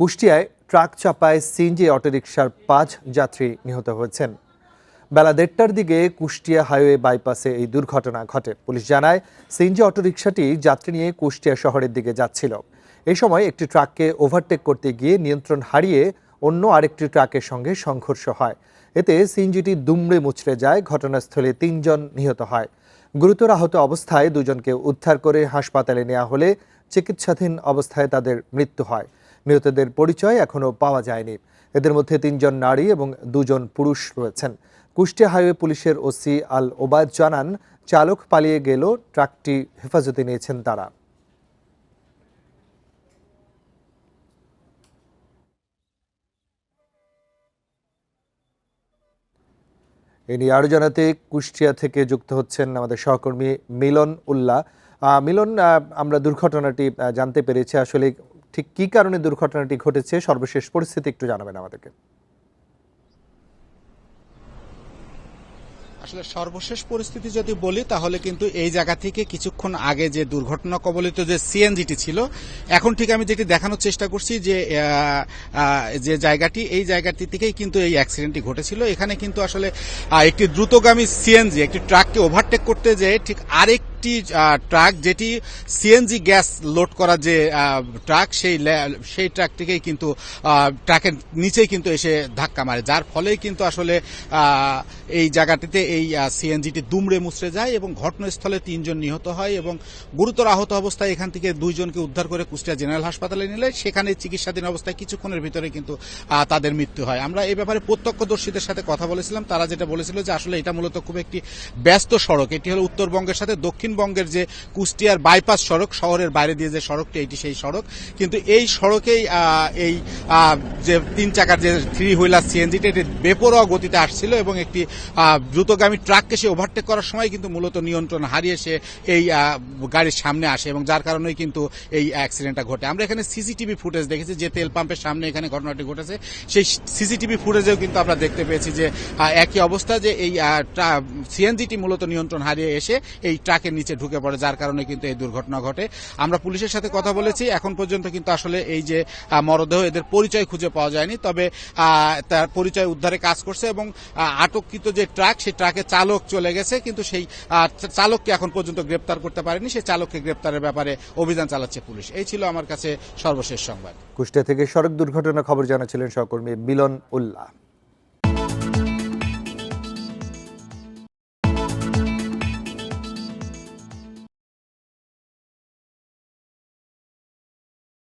কুষ্টিয়ায় truck চাপায় CNG অটোরিকশার ৫ যাত্রী নিহত হয়েছেন। বেলা ১:৩০টার দিকে কুষ্টিয়া হাইওয়ে বাইপাসে এই দুর্ঘটনা ঘটে। পুলিশ জানায়, সিএনজি অটোরিকশাটি যাত্রী নিয়ে কুষ্টিয়া শহরের দিকে যাচ্ছিল। এই সময় একটি ট্রাককে ওভারটেক করতে গিয়ে নিয়ন্ত্রণ হারিয়ে অন্য আরেকটি ট্রাকের সঙ্গে সংঘর্ষ হয়। এতে সিএনজিটি দুমড়ে মুচড়ে যায়। ঘটনাস্থলে ৩ জন নিহত হয়। গুরুতর আহত অবস্থায় দুজনকে উদ্ধার করে হাসপাতালে নেওয়া হলে চিকিৎসাধীন অবস্থায় তাদের মৃত্যু হয়। নিহতদের পরিচয় এখনও পাওয়া যায়নি। এদের মধ্যে ৩ জন নারী এবং ২ জন পুরুষ রয়েছেন। কুষ্টিয়া হাইওয়ে পুলিশের ওসি আল ওবায়দ জানান, চালক পালিয়ে গেল, ট্রাকটি হেফাজতে নিয়েছেন তারা। এ নিয়ে আরো জানাতে কুষ্টিয়া থেকে যুক্ত হচ্ছেন আমাদের সহকর্মী মিলন উল্লাহ। মিলন, আমরা দুর্ঘটনাটি জানতে পেরেছি। আসলে ঠিক কি কারণে দুর্ঘটনাটি ঘটেছে, সর্বশেষ পরিস্থিতি একটু জানাবেন আমাদেরকে। আসলে সর্বশেষ পরিস্থিতি যদি বলি তাহলে কিন্তু এই জায়গা থেকে কিছুক্ষণ আগে যে দুর্ঘটনা কবলিত যে সিএনজিটি ছিল, এখন ঠিক আমি যেটি দেখানোর চেষ্টা করছি যে জায়গাটি, এই জায়গাটি থেকেই কিন্তু এই অ্যাক্সিডেন্টটি ঘটেছিল। এখানে কিন্তু আসলে একটি দ্রুতগামী সিএনজি একটি ট্রাককে ওভারটেক করতে যেয়ে ঠিক আরেকটি ট্রাক, যেটি সিএনজি গ্যাস লোড করা যে ট্রাক, সেই ট্রাকটিকেই কিন্তু ট্রাকের নিচেই কিন্তু এসে ধাক্কা মারে, যার ফলেই কিন্তু আসলে এই জায়গাটিতে এই সিএনজিটি দুমড়ে মুচড়ে যায় এবং ঘটনাস্থলে ৩ জন নিহত হয় এবং গুরুতর আহত অবস্থায় এখান থেকে ২ জনকে উদ্ধার করে কুষ্টিয়া জেনারেল হাসপাতালে নিলে সেখানে চিকিৎসাধীন অবস্থায় কিছুক্ষণের ভিতরে কিন্তু তাদের মৃত্যু হয়। আমরা এই ব্যাপারে প্রত্যক্ষদর্শীদের সাথে কথা বলেছিলাম। তারা যেটা বলেছিল যে আসলে এটা মূলত খুব একটি ব্যস্ত সড়ক। এটি হলো উত্তরবঙ্গের সাথে দক্ষিণবঙ্গের যে কুষ্টিয়ার বাইপাস সড়ক, শহরের বাইরে দিয়ে যে সড়কটি, এটি সেই সড়ক। কিন্তু এই সড়কেই এই যে ৩ চাকার যে 3 হুইলার সিএনজিটি, এটি বেপরোয়া গতিতে আসছিল এবং একটি দ্রুতগামী ট্রাককে সে ওভারটেক করার সময় কিন্তু মূলত নিয়ন্ত্রণ হারিয়ে সে এই গাড়ির সামনে আসে এবং যার কারণেই কিন্তু এই অ্যাক্সিডেন্টটা ঘটে। আমরা এখানে সিসিটিভি ফুটেজ দেখেছি, যে তেল পাম্পের সামনে এখানে ঘটনাটি ঘটেছে, সেই সিসিটিভি ফুটেজেও কিন্তু আমরা দেখতে পেয়েছি যে একই অবস্থা, যে এই সিএনজিটি মূলত নিয়ন্ত্রণ হারিয়ে এসে এই ট্রাকের নিচে ঢুকে পড়ে, যার কারণে কিন্তু এই দুর্ঘটনা ঘটে। আমরা পুলিশের সাথে কথা বলেছি, এখন পর্যন্ত কিন্তু আসলে এই যে মরদেহ, এদের পরিচয় খুঁজে পাওয়া যায়নি, তবে তার পরিচয় উদ্ধারে কাজ করছে এবং আটককৃত যে ট্রাক, সেই ট্রাকের চালক চলে গেছে, কিন্তু সেই চালককে এখন পর্যন্ত গ্রেপ্তার করতে পারেনি। সেই চালককে গ্রেপ্তারের ব্যাপারে অভিযান চালাচ্ছে পুলিশ। এই ছিল আমার কাছে সর্বশেষ সংবাদ। কুষ্টিয়া থেকে সড়ক দুর্ঘটনা খবর জানাচ্ছিলেন সহকর্মী মিলন উল্লাহ।